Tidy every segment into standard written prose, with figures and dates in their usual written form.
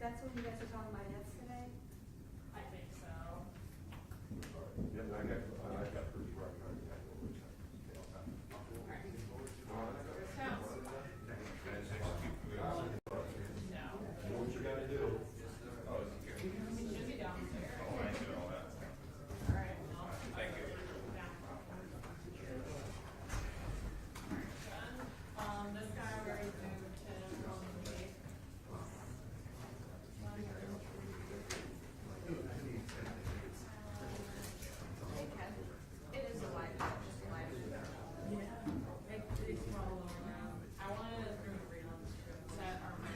That's when you guys are talking about nets today? I think so. Yeah, I got pretty right. What you gotta do? It should be downstairs. Oh, I did all that. All right. Well, Thank you. This guy already moved him on the date. It is a light, just a light. Yeah. It's small around. I wanted to through the reels that are my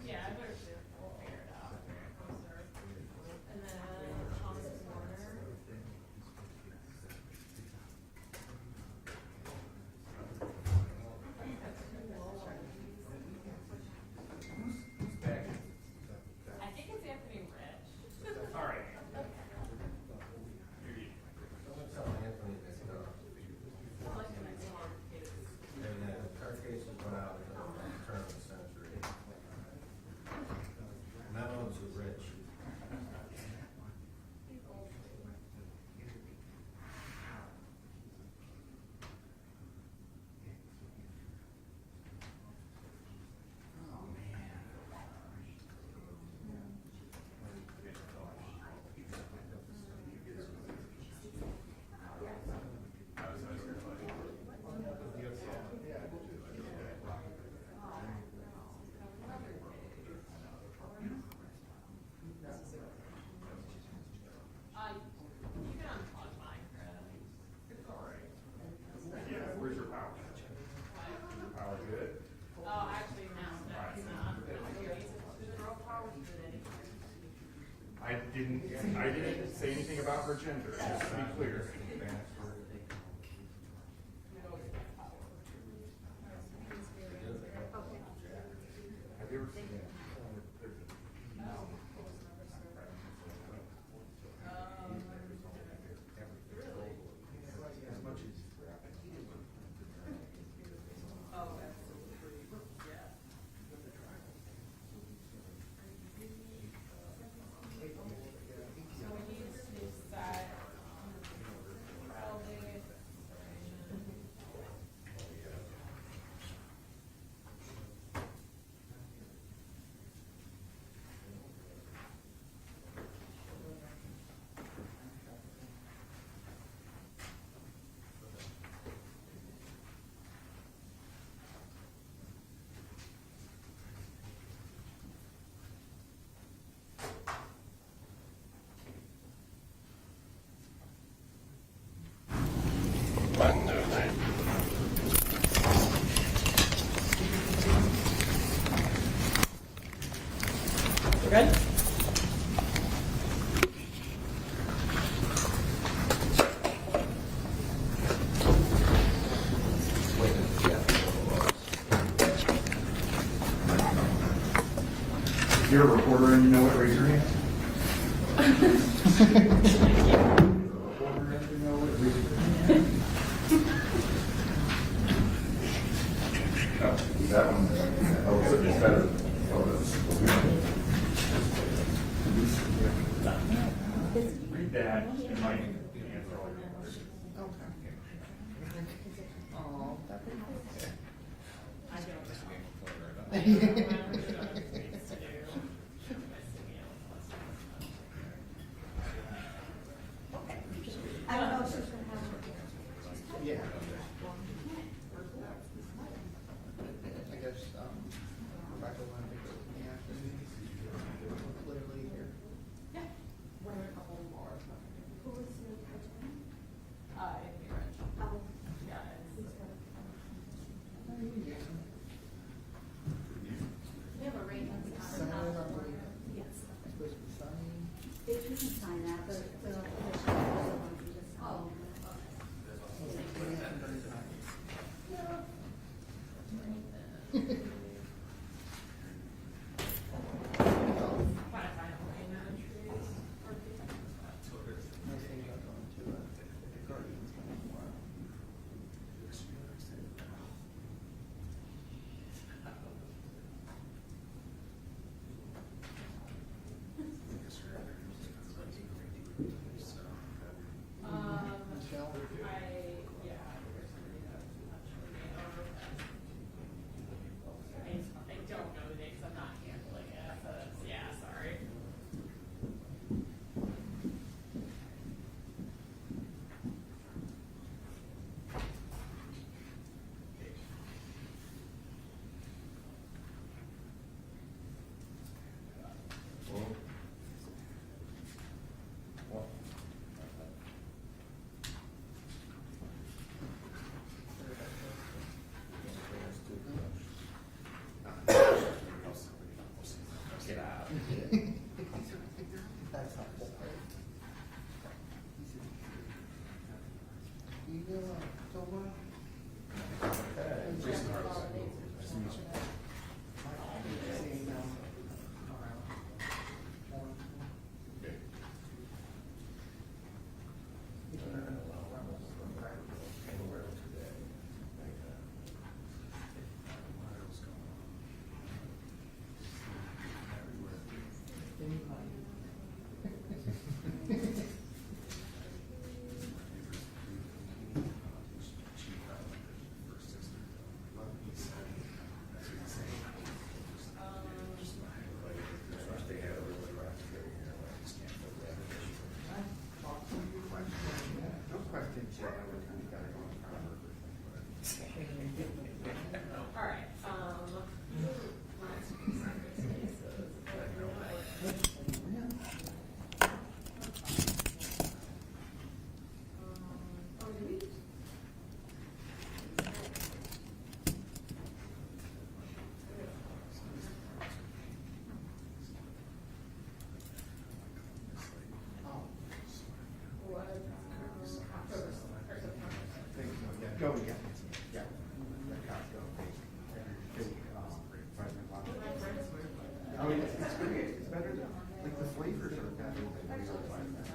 Yeah, I better do. We'll figure it out. And then Thomas Warner. I think it's Anthony Rich. All right. I like the next one. Memos of Rich. You can unplug mine, Chris. It's all right. Yeah, where's your power? Your power good? Oh, actually, no, that's not. I didn't say anything about her gender, just to be clear. Have you ever seen that? As much We're good? If you're a reporter and you know what, raise your hand. Oh, that one. Oh, it's better. Read that. It might answer all your questions. Oh, that'd be nice. I don't know. I don't know if she's gonna have. Yeah. I guess, Rebecca wanted to go, yeah, clearly here. Yeah, we're a couple more. Who was the attorney? Andy Rich. Oh, Yeah, he's it's, got we have a rate on the Sign it, I believe. yes. Supposed to be signing. If you can sign that, but the commission doesn't want you to sign. oh, quite a final rate entries. Nice thing about going to, the Guardian's coming tomorrow. Michelle? Yeah, there's somebody that's actually made over that. I don't know the names, I'm not handling it, so that's, yeah, sorry. Get out. That's helpful. You go, October? Jason Harris. Nice to meet you. Seeing them. Okay. No questions yet, I would kind of gotta go in front of All right, oh, do we? Oh, What, October, or September? thank you, yeah, go again. Yeah. That cop's go. Oh, it's great, it's better than, like, the flavors are better than we always like that.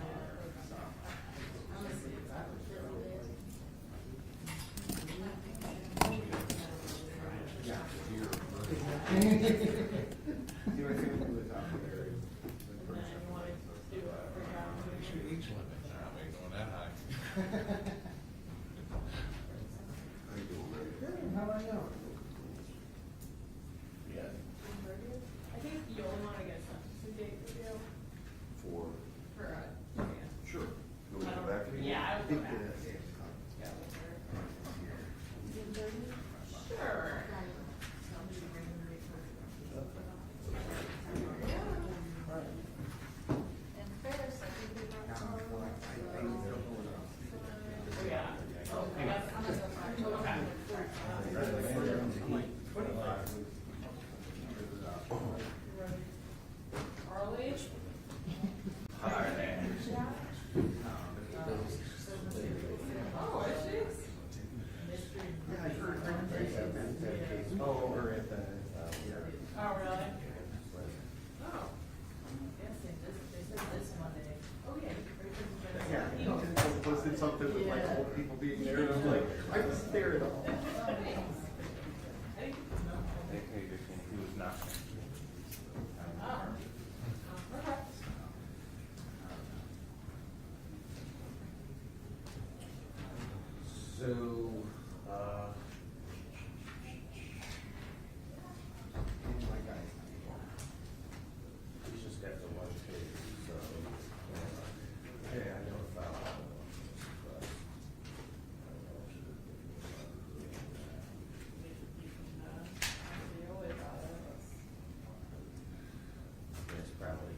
So. Yeah. See what I think we do is out there. And then you want to do a breakdown. Each one, we ain't going that high. How do I know? Yeah. I think you'll want to get some date with you For, for, yeah. sure. Go I don't- back to me? Yeah, I I would go think back. that, Yeah, with her. Sure. there at all. He was not. So, my guy's not here. He's just got the one case, so. Yeah, I know about all of them, but. It's probably.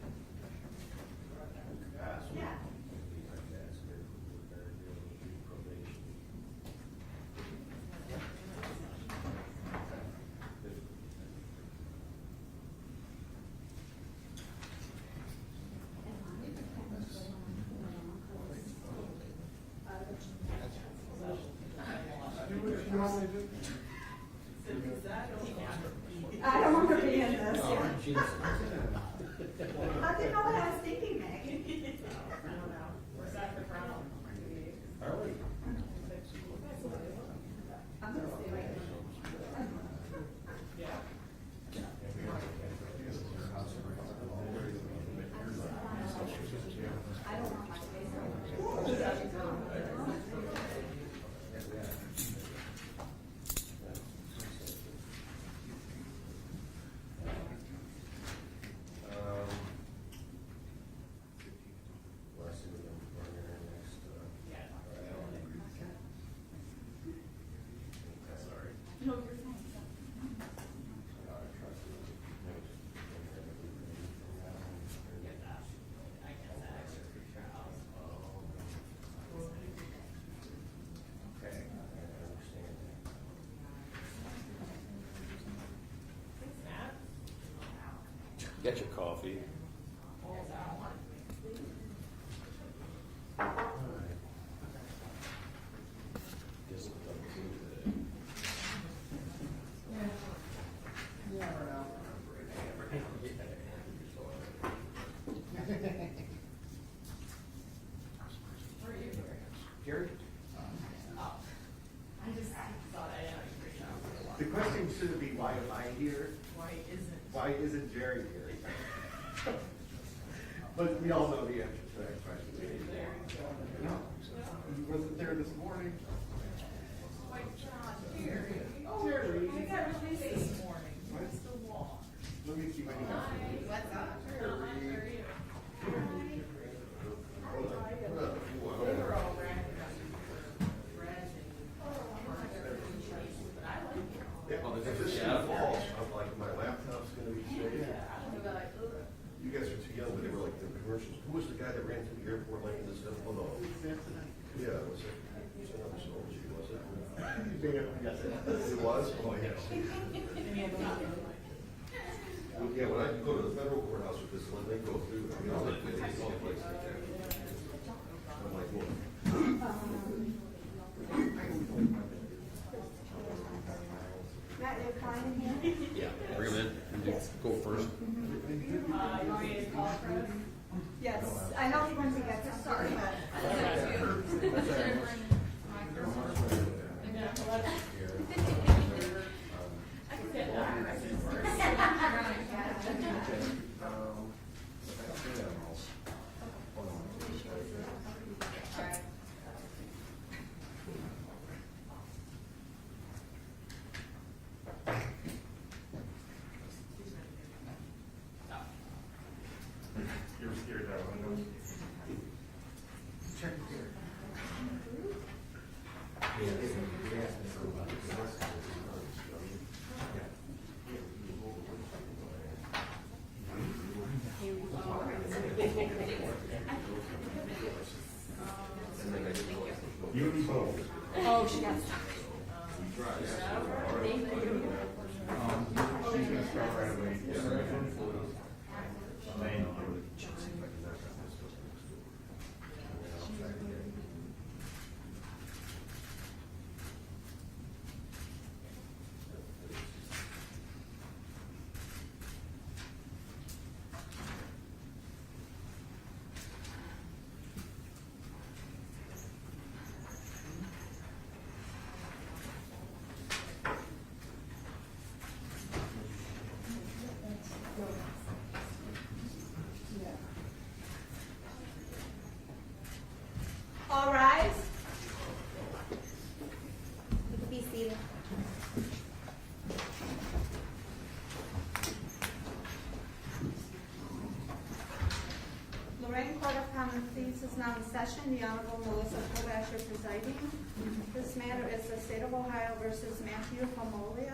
Yeah. That's good. We're gonna deal with the probation. I don't want to be in this, Oh, yeah. jeez. How do you know what I was thinking, Meg? I don't know, we're set for Brownhelm. Are we? I'm gonna stay right here. I don't want my face Well, I see what I'm running in next, That's all right. No, you're fine. Okay, I understand that. Get your coffee. Where are you here? Gary? Oh, I just thought I had a great job. The question shouldn't be, why am I here? Why isn't? Why isn't Jerry here? But we all know the answer to that question. No, he wasn't there this morning. Why, John, Jerry. Jerry. I got released this morning, what's the walk? Let me see my. Hi, what's up? How are you? They were all racking up for bread and. But I like it. Oh, If this shit falls, I'm like, my laptop's gonna be safe. Yeah, I don't know, like, ugh. You guys are too young, but they were like the commercials. Who was the guy that ran through the airport like this stuff? Oh, no. Yeah, was it? Was it not so old, was it? It was? Oh, yeah. Well, yeah, when I go to the federal courthouse with this, when they go through, I mean, all the places, all the places like that. I'm like, well. Matt, you're fine in here? Yeah, bring him in. Go first. You want me to call Chris? Yes, I know when we get to, sorry, but. I can get that. You're scared that window. Check it here. You and me both. Oh, she got stuck. She's gonna start right away. Thank you. session, the Honorable Melissa Kobasher presiding. This matter is the State of Ohio versus Matthew Homolya,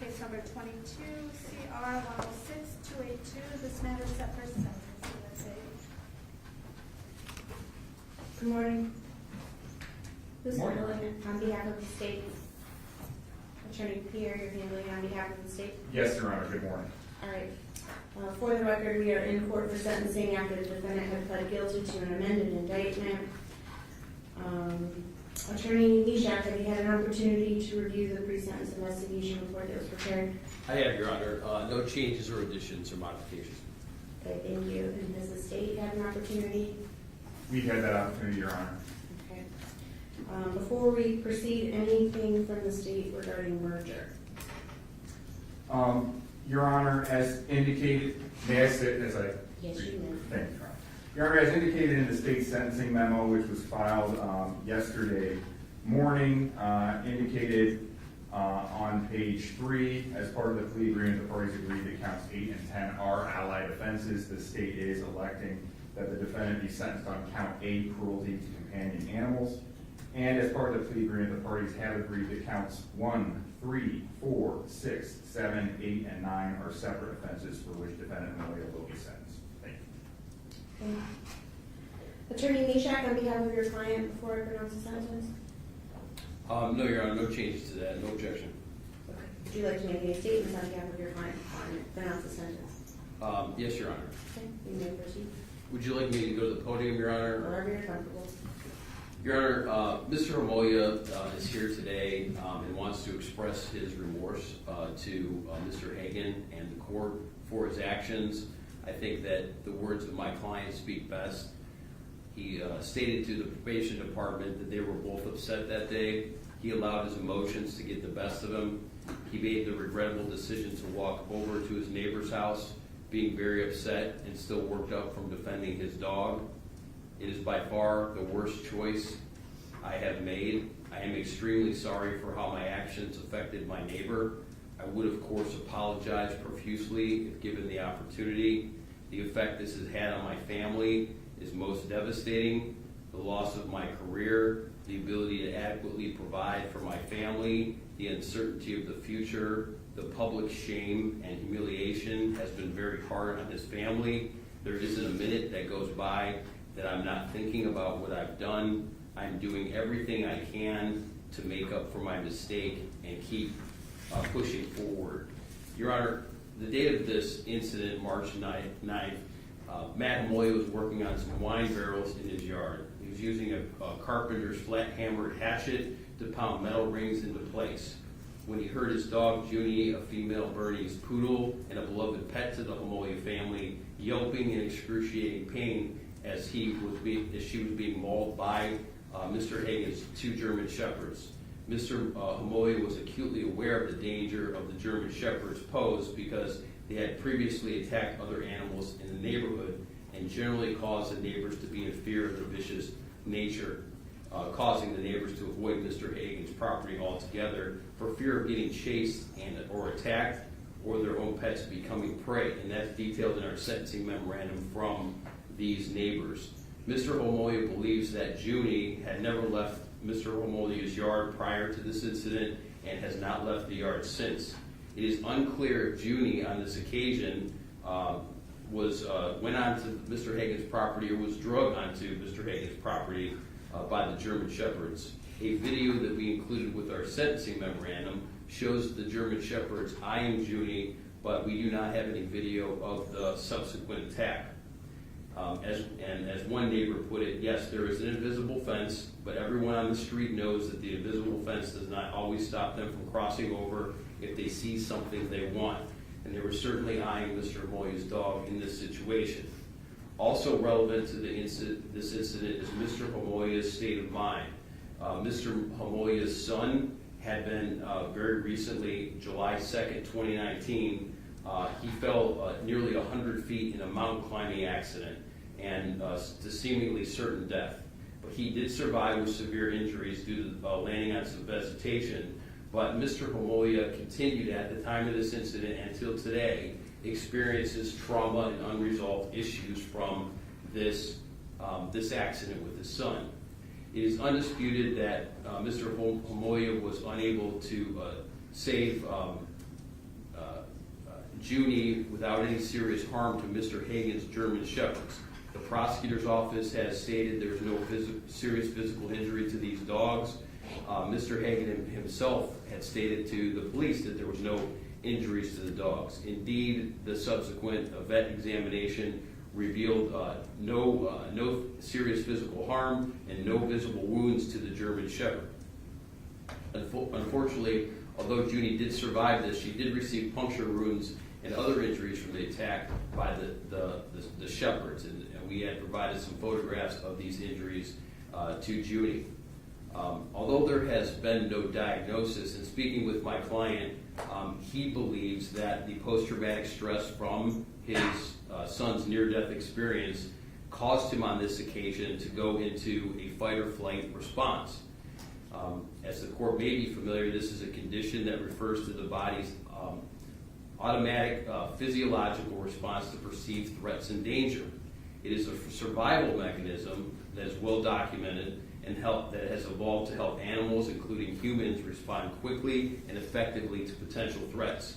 case number 22-CR-106282. This matter is set for sentencing. Good morning. This is Morning. Lorain on behalf of the state. Attorney Pierre, you're handling on behalf of the state? Yes, Your Honor, good morning. All right. For the record, we are in court for sentencing after the defendant had pled guilty to an amended indictment. Attorney Mishak, have you had an opportunity to review the pre-sentence investigation report that was prepared? I have, Your Honor, no changes or additions or modifications. Okay, thank you. And has the state had an opportunity? We've had that opportunity, Your Honor. Okay. Before we proceed, anything from the state regarding merger? Your Honor, as indicated, may I sit as I? Yes, you may. Thank you, Your Honor. Your Honor, as indicated in the state sentencing memo, which was filed yesterday morning, indicated on page 3, as part of the plea agreement, the parties agreed that counts 8 and 10 are allied offenses. The state is electing that the defendant be sentenced on count 8, cruelty to companion animals. And as part of the plea agreement, the parties have agreed that counts 1, 3, 4, 6, 7, 8, and 9 are separate offenses for which defendant Homolya will be sentenced. Thank you. Okay. Attorney Mishak, on behalf of your client, before I pronounce the sentence? No, Your Honor, no changes to that, no objection. Okay. Would you like to make any statements on behalf of your client before I pronounce the sentence? Yes, Your Honor. Okay, you may proceed. Would you like me to go to the podium, Your Honor? Wherever you're comfortable. Your Honor, Mr. Homolya is here today and wants to express his remorse to Mr. Hagan and the court for his actions. I think that the words of my client speak best. He stated to the probation department that they were both upset that day. He allowed his emotions to get the best of him. He made the regrettable decision to walk over to his neighbor's house, being very upset and still worked up from defending his dog. It is by far the worst choice I have made. I am extremely sorry for how my actions affected my neighbor. I would, of course, apologize profusely if given the opportunity. The effect this has had on my family is most devastating. The loss of my career, the ability to adequately provide for my family, the uncertainty of the future, the public shame and humiliation has been very hard on his family. There isn't a minute that goes by that I'm not thinking about what I've done. I'm doing everything I can to make up for my mistake and keep pushing forward. Your Honor, the date of this incident, March 9th, Matt Homolya was working on some wine barrels in his yard. He was using a carpenter's flat-hammered hatchet to pound metal rings into place. When he heard his dog, Junie, a female Bernese poodle and a beloved pet to the Homolya family, yelping in excruciating pain as she was being mauled by Mr. Hagan's 2 German Shepherds. Mr. Homolya was acutely aware of the danger of the German Shepherds posed because they had previously attacked other animals in the neighborhood and generally caused the neighbors to be in fear of their vicious nature, causing the neighbors to avoid Mr. Hagan's property altogether for fear of getting chased or attacked or their own pets becoming prey. And that's detailed in our sentencing memorandum from these neighbors. Mr. Homolya believes that Junie had never left Mr. Homolya's yard prior to this incident and has not left the yard since. It is unclear if Junie on this occasion went onto Mr. Hagan's property or was drugged onto Mr. Hagan's property by the German Shepherds. A video that we included with our sentencing memorandum shows the German Shepherds eyeing Junie, but we do not have any video of the subsequent attack. As one neighbor put it, yes, there is an invisible fence, but everyone on the street knows that the invisible fence does not always stop them from crossing over if they see something they want. And they were certainly eyeing Mr. Homolya's dog in this situation. Also relevant to this incident is Mr. Homolya's state of mind. Mr. Homolya's son had been very recently, July 2nd, 2019, he fell nearly 100 feet in a mountain climbing accident and to seemingly certain death. But he did survive with severe injuries due to landing on some vegetation. But Mr. Homolya continued at the time of this incident until today experiences trauma and unresolved issues from this this accident with his son. It is undisputed that Mr. Homolya was unable to save Junie without any serious harm to Mr. Hagen's German Shepherds. The prosecutor's office has stated there's no serious physical injury to these dogs. Mr. Hagen himself had stated to the police that there was no injuries to the dogs. Indeed, the subsequent vet examination revealed no serious physical harm and no visible wounds to the German Shepherd. Unfortunately, although Junie did survive this, she did receive puncture wounds and other injuries from the attack by the shepherds, and we had provided some photographs of these injuries to Junie. Although there has been no diagnosis, and speaking with my client, he believes that the post-traumatic stress from his son's near-death experience caused him on this occasion to go into a fight-or-flight response. As the court may be familiar, this is a condition that refers to the body's automatic physiological response to perceived threats and danger. It is a survival mechanism that is well documented and that has evolved to help animals, including humans, respond quickly and effectively to potential threats.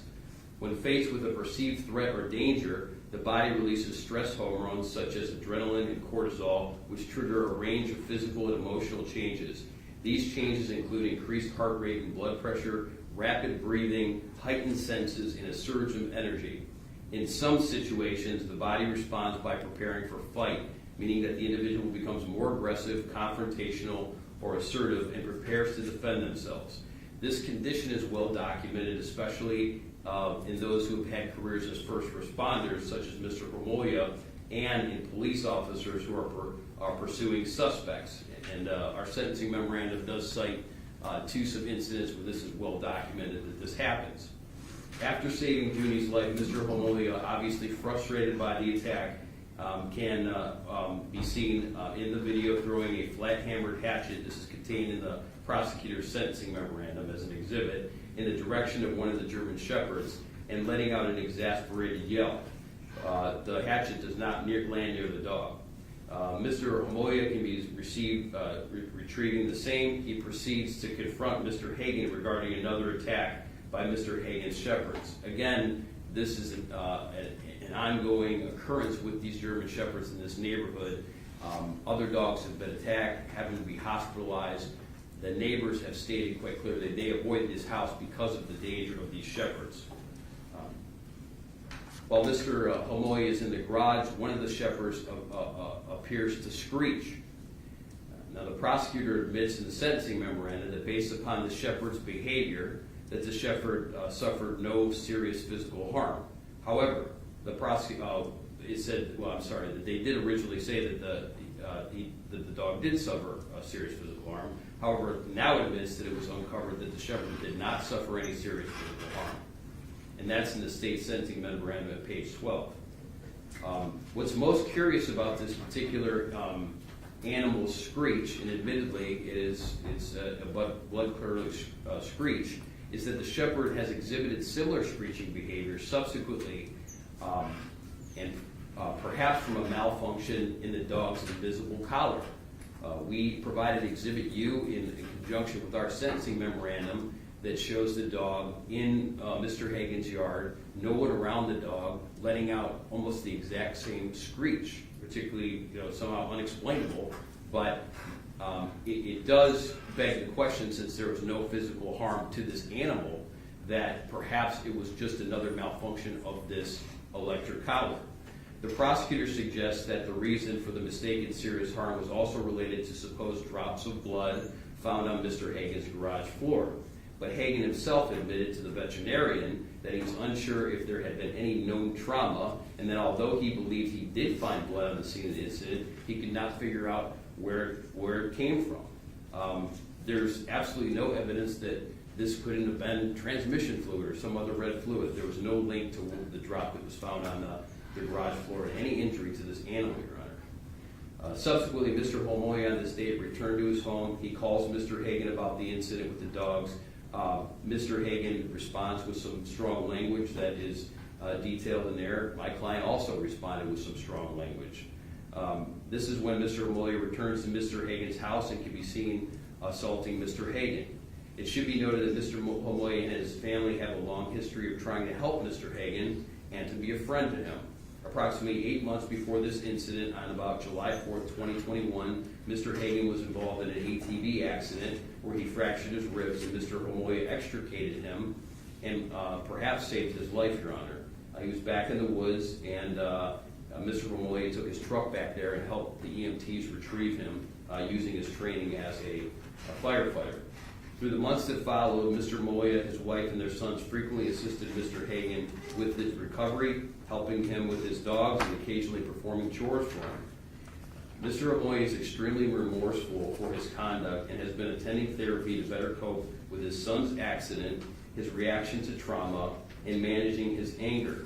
When faced with a perceived threat or danger, the body releases stress hormones such as adrenaline and cortisol, which trigger a range of physical and emotional changes. These changes include increased heart rate and blood pressure, rapid breathing, heightened senses, and a surge of energy. In some situations, the body responds by preparing for fight, meaning that the individual becomes more aggressive, confrontational, or assertive, and prepares to defend themselves. This condition is well documented, especially in those who have had careers as first responders, such as Mr. Homolya, and in police officers who are pursuing suspects. And our sentencing memorandum does cite to some incidents where this is well documented that this happens. After saving Junie's life, Mr. Homolya, obviously frustrated by the attack, can be seen in the video throwing a flat-hammered hatchet. This is contained in the prosecutor's sentencing memorandum as an exhibit in the direction of one of the German Shepherds and letting out an exasperated yell. The hatchet does not land near the dog. Mr. Homolya can be retrieving the same. He proceeds to confront Mr. Hagen regarding another attack by Mr. Hagen's Shepherds. Again, this is an ongoing occurrence with these German Shepherds in this neighborhood. Other dogs have been attacked, having to be hospitalized. The neighbors have stated quite clearly they avoid this house because of the danger of these shepherds. While Mr. Homolya is in the garage, one of the shepherds appears to screech. Now, the prosecutor admits in the sentencing memorandum that based upon the shepherd's behavior, that the shepherd suffered no serious physical harm. However, the prosecutor, that they did originally say that the dog did suffer a serious physical harm. However, now admits that it was uncovered that the shepherd did not suffer any serious physical harm. And that's in the state sentencing memorandum at page 12. What's most curious about this particular animal's screech, and admittedly it's a blood-curdling screech, is that the shepherd has exhibited similar screeching behavior subsequently, and perhaps from a malfunction in the dog's invisible collar. We provided Exhibit U in conjunction with our sentencing memorandum that shows the dog in Mr. Hagen's yard, no one around the dog, letting out almost the exact same screech, particularly somehow unexplainable, but it does beg the question, since there was no physical harm to this animal, that perhaps it was just another malfunction of this electric collar. The prosecutor suggests that the reason for the mistaken serious harm was also related to supposed drops of blood found on Mr. Hagen's garage floor. But Hagen himself admitted to the veterinarian that he was unsure if there had been any known trauma, and that although he believed he did find blood on the scene of the incident, he could not figure out where it came from. There's absolutely no evidence that this couldn't have been transmission fluid or some other red fluid. There was no link to the drop that was found on the garage floor, any injury to this animal, Your Honor. Subsequently, Mr. Homolya on this date returned to his home. He calls Mr. Hagen about the incident with the dogs. Mr. Hagen responds with some strong language that is detailed in there. My client also responded with some strong language. This is when Mr. Homolya returns to Mr. Hagen's house and can be seen assaulting Mr. Hagen. It should be noted that Mr. Homolya and his family have a long history of trying to help Mr. Hagen and to be a friend to him. Approximately 8 months before this incident, on about July 4th, 2021, Mr. Hagen was involved in an ATV accident where he fractured his ribs, and Mr. Homolya extricated him and perhaps saved his life, Your Honor. He was back in the woods, and Mr. Homolya took his truck back there and helped the EMTs retrieve him using his training as a firefighter. Through the months that followed, Mr. Homolya, his wife, and their sons frequently assisted Mr. Hagen with his recovery, helping him with his dogs and occasionally performing chores for him. Mr. Homolya is extremely remorseful for his conduct and has been attending therapy to better cope with his son's accident, his reaction to trauma, and managing his anger.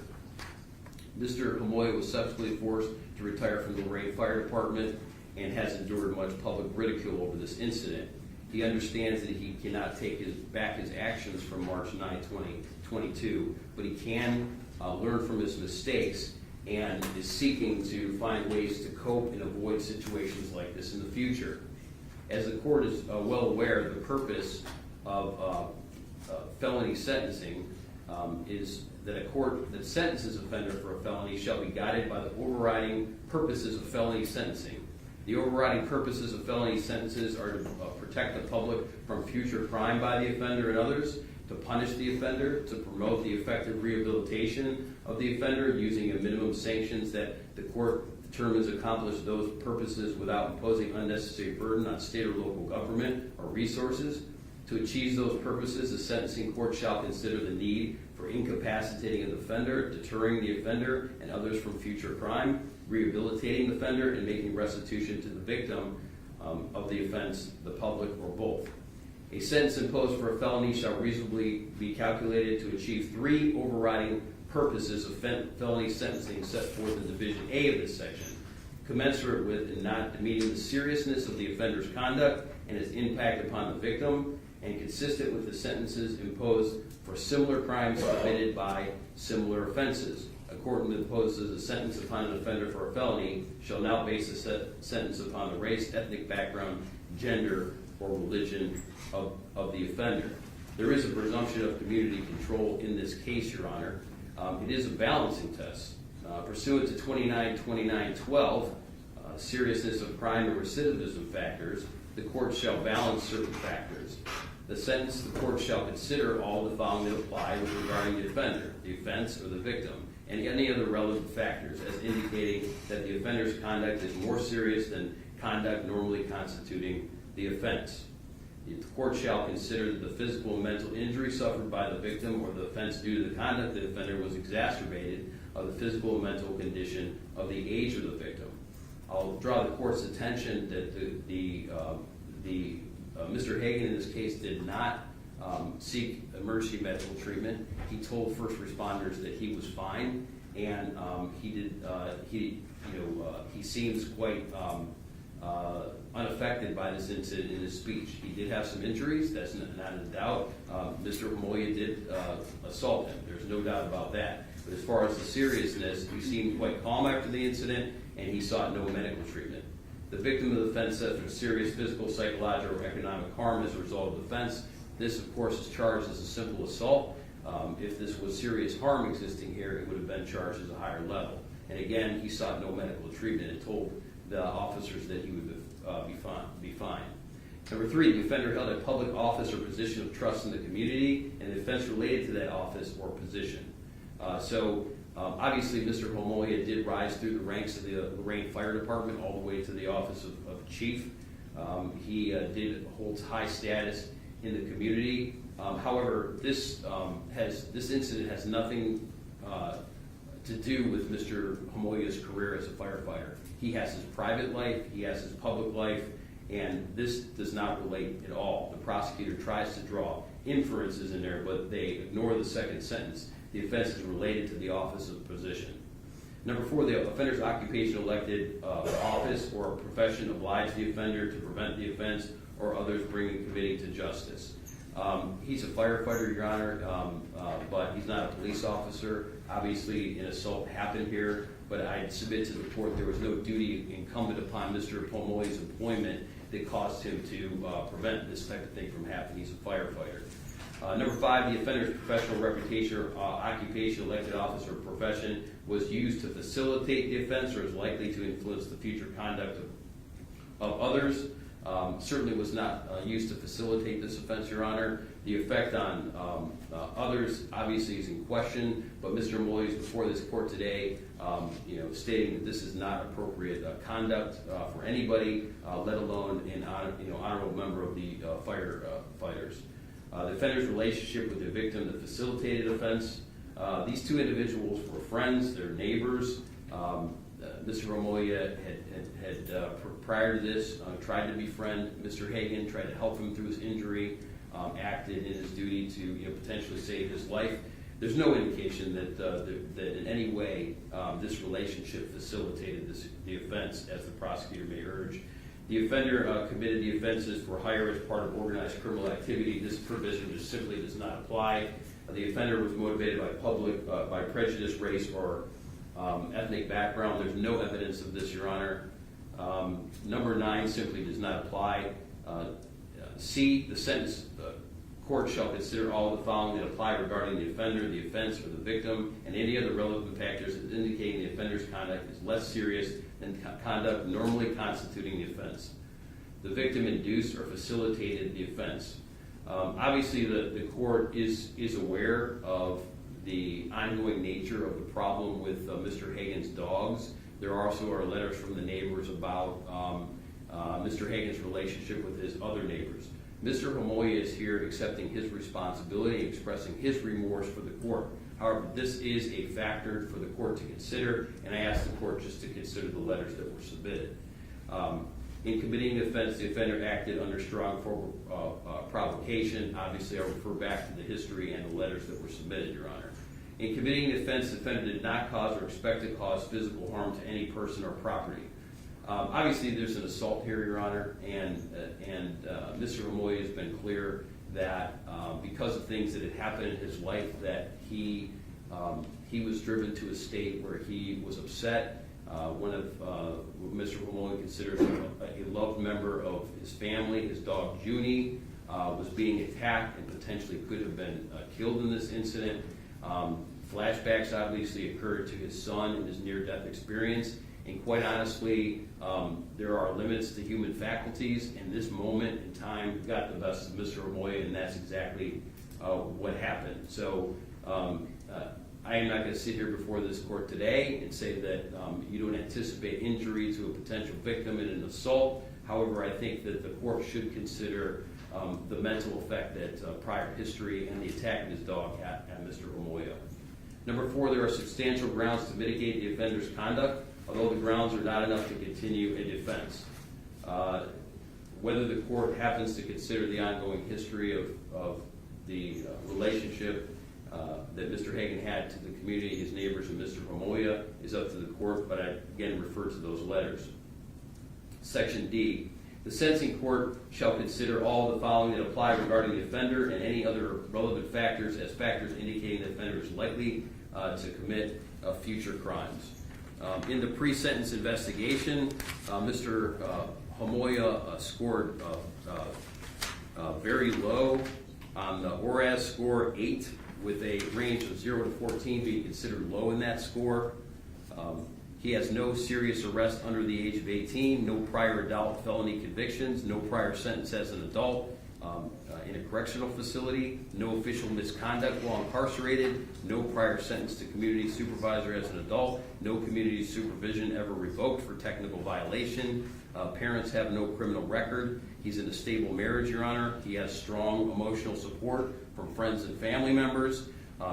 Mr. Homolya was subsequently forced to retire from the Lorain Fire Department and has endured much public ridicule over this incident. He understands that he cannot take back his actions from March 9, 2022, but he can learn from his mistakes and is seeking to find ways to cope and avoid situations like this in the future. As the court is well aware, the purpose of felony sentencing is that a court that sentences an offender for a felony shall be guided by the overriding purposes of felony sentencing. The overriding purposes of felony sentences are to protect the public from future crime by the offender and others, to punish the offender, to promote the effective rehabilitation of the offender using a minimum sanctions that the court determines accomplish those purposes without imposing unnecessary burden on state or local government or resources. To achieve those purposes, the sentencing court shall consider the need for incapacitating an offender, deterring the offender and others from future crime, rehabilitating the offender, and making restitution to the victim of the offense, the public, or both. A sentence imposed for a felony shall reasonably be calculated to achieve 3 overriding purposes of felony sentencing set forth in Division A of this section, commensurate with and not demeaning the seriousness of the offender's conduct and its impact upon the victim, and consistent with the sentences imposed for similar crimes committed by similar offenses. A court that imposes a sentence upon an offender for a felony shall now base a sentence upon the race, ethnic background, gender, or religion of the offender. There is a presumption of community control in this case, Your Honor. It is a balancing test. Pursuant to 292912, seriousness of crime and recidivism factors, the court shall balance certain factors. The sentence, the court shall consider all the following that apply regarding the offender, the offense, or the victim, and any other relevant factors as indicating that the offender's conduct is more serious than conduct normally constituting the offense. The court shall consider that the physical and mental injury suffered by the victim or the offense due to the conduct of the offender was exacerbated of the physical and mental condition of the age of the victim. I'll draw the court's attention that Mr. Hagen in this case did not seek emergency medical treatment. He told first responders that he was fine, and he seems quite unaffected by this incident in his speech. He did have some injuries, that's not a doubt. Mr. Homolya did assault him, there's no doubt about that. But as far as the seriousness, he seemed quite calm after the incident, and he sought no medical treatment. The victim of the offense suffered serious physical, psychological, or economic harm as a result of the offense. This, of course, is charged as a simple assault. If this was serious harm existing here, it would have been charged as a higher level. And again, he sought no medical treatment and told the officers that he would be fine. Number 3, the offender held a public office or position of trust in the community, and the offense related to that office or position. Obviously, Mr. Homolya did rise through the ranks of the Lorain Fire Department all the way to the office of chief. He did hold high status in the community. However, this incident has nothing to do with Mr. Homolya's career as a firefighter. He has his private life, he has his public life, and this does not relate at all. The prosecutor tries to draw inferences in there, but they ignore the second sentence. The offense is related to the office of position. Number 4, the offender's occupation, elected office, or profession oblige the offender to prevent the offense or others bringing committing to justice. He's a firefighter, Your Honor, but he's not a police officer. Obviously, an assault happened here, but I submit to the court there was no duty incumbent upon Mr. Homolya's employment that caused him to prevent this type of thing from happening. He's a firefighter. Number 5, the offender's professional reputation or occupation, elected office, or profession was used to facilitate the offense or is likely to influence the future conduct of others. Certainly was not used to facilitate this offense, Your Honor. The effect on others obviously is in question, but Mr. Homolya is before this court today, stating that this is not appropriate conduct for anybody, let alone an honorable member of the firefighters. The offender's relationship with the victim that facilitated offense. These two individuals were friends, they're neighbors. Mr. Homolya had prior to this tried to befriend Mr. Hagen, tried to help him through his injury, acted in his duty to potentially save his life. There's no indication that in any way this relationship facilitated the offense, as the prosecutor may urge. The offender committed the offenses for hire as part of organized criminal activity. This provision just simply does not apply. The offender was motivated by prejudice, race, or ethnic background. There's no evidence of this, Your Honor. Number 9 simply does not apply. C, the sentence court shall consider all of the following that apply regarding the offender, the offense, or the victim, and any other relevant factors indicating the offender's conduct is less serious than conduct normally constituting the offense. The victim induced or facilitated the offense. Obviously, the court is aware of the ongoing nature of the problem with Mr. Hagen's dogs. There also are letters from the neighbors about Mr. Hagen's relationship with his other neighbors. Mr. Homolya is here accepting his responsibility and expressing his remorse for the court. However, this is a factor for the court to consider, and I ask the court just to consider the letters that were submitted. In committing the offense, the offender acted under strong provocation. Obviously, I'll refer back to the history and the letters that were submitted, Your Honor. In committing the offense, the offender did not cause or expect to cause physical harm to any person or property. Obviously, there's an assault here, Your Honor, and Mr. Homolya has been clear that because of things that had happened in his life, that he was driven to a state where he was upset. One of what Mr. Homolya considers a loved member of his family, his dog Junie, was being attacked and potentially could have been killed in this incident. Flashbacks obviously occurred to his son in his near-death experience. And quite honestly, there are limits to human faculties. In this moment in time, got the best of Mr. Homolya, and that's exactly what happened. So I am not going to sit here before this court today and say that you don't anticipate injury to a potential victim in an assault. However, I think that the court should consider the mental effect that prior history and the attack of his dog had on Mr. Homolya. Number 4, there are substantial grounds to mitigate the offender's conduct, although the grounds are not enough to continue a defense. Whether the court happens to consider the ongoing history of the relationship that Mr. Hagen had to the community, his neighbors, and Mr. Homolya is up to the court, but I again refer to those letters. Section D, the sentencing court shall consider all the following that apply regarding the offender and any other relevant factors as factors indicating the offender is likely to commit future crimes. In the pre-sentence investigation, Mr. Homolya scored very low on the ORAS score, 8, with a range of 0 to 14 being considered low in that score. He has no serious arrest under the age of 18, no prior adult felony convictions, no prior sentence as an adult in a correctional facility, no official misconduct while incarcerated, no prior sentence to community supervisor as an adult, no community supervision ever revoked for technical violation. Parents have no criminal record. He's in a stable marriage, Your Honor. He has strong emotional support from friends and family members.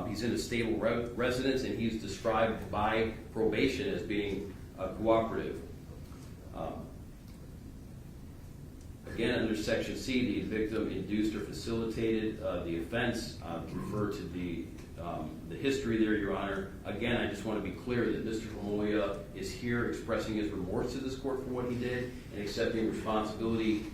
He's in a stable residence, and he's described by probation as being cooperative. Again, under Section C, the victim induced or facilitated the offense. Refer to the history there, Your Honor. Again, I just want to be clear that Mr. Homolya is here expressing his remorse to this court for what he did and accepting responsibility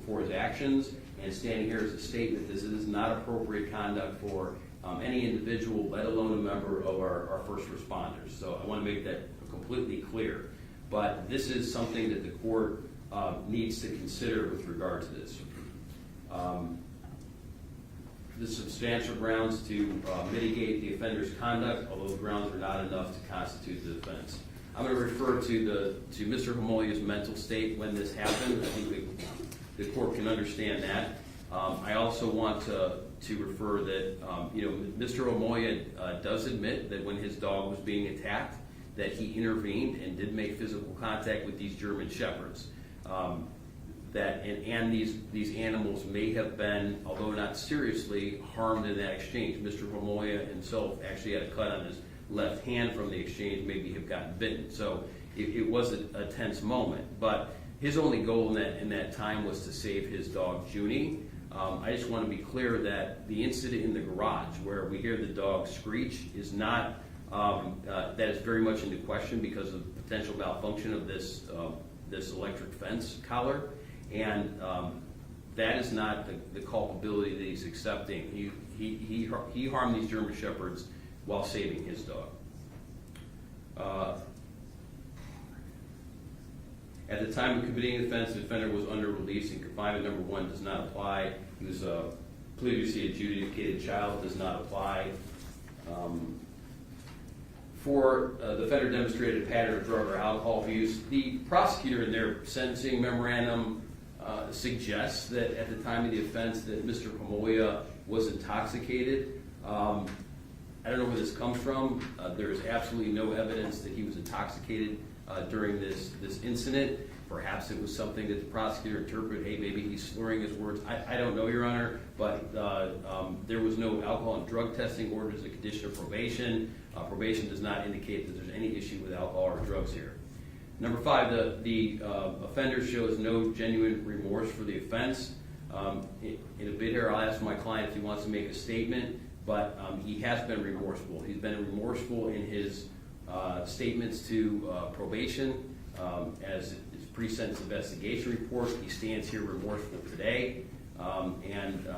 for his actions. and standing here as a statement, this is not appropriate conduct for any individual, let alone a member of our first responders. So I want to make that completely clear. But this is something that the court needs to consider with regard to this. The substantial grounds to mitigate the offender's conduct, although the grounds are not enough to constitute the offense. I'm going to refer to Mr. Homolya's mental state when this happened. I think the court can understand that. I also want to refer that Mr. Homolya does admit that when his dog was being attacked, that he intervened and did make physical contact with these German Shepherds. These animals may have been, although not seriously, harmed in that exchange. Mr. Homolya himself actually had a cut on his left hand from the exchange, maybe have gotten bitten. So it was a tense moment. But his only goal in that time was to save his dog, Junie. I just want to be clear that the incident in the garage where we hear the dog screech is not, that is very much into question because of potential malfunction of this electric fence collar. And that is not the culpability that he's accepting. He harmed these German Shepherds while saving his dog. At the time of committing the offense, the defendant was under release, and confinement number 1 does not apply. He was a previously adjudicated child, does not apply. The offender demonstrated a pattern of drug or alcohol abuse. The prosecutor in their sentencing memorandum suggests that at the time of the offense that Mr. Homolya was intoxicated. I don't know where this comes from. There is absolutely no evidence that he was intoxicated during this incident. Perhaps it was something that the prosecutor interpreted, hey, maybe he's slurring his words. I don't know, Your Honor, but there was no alcohol and drug testing ordered as a condition of probation. Probation does not indicate that there's any issue with alcohol or drugs here. Number 5, the offender shows no genuine remorse for the offense. In a bit here, I'll ask my client if he wants to make a statement, but he has been remorseful. He's been remorseful in his statements to probation as his pre-sentence investigation report. He stands here remorseful today, and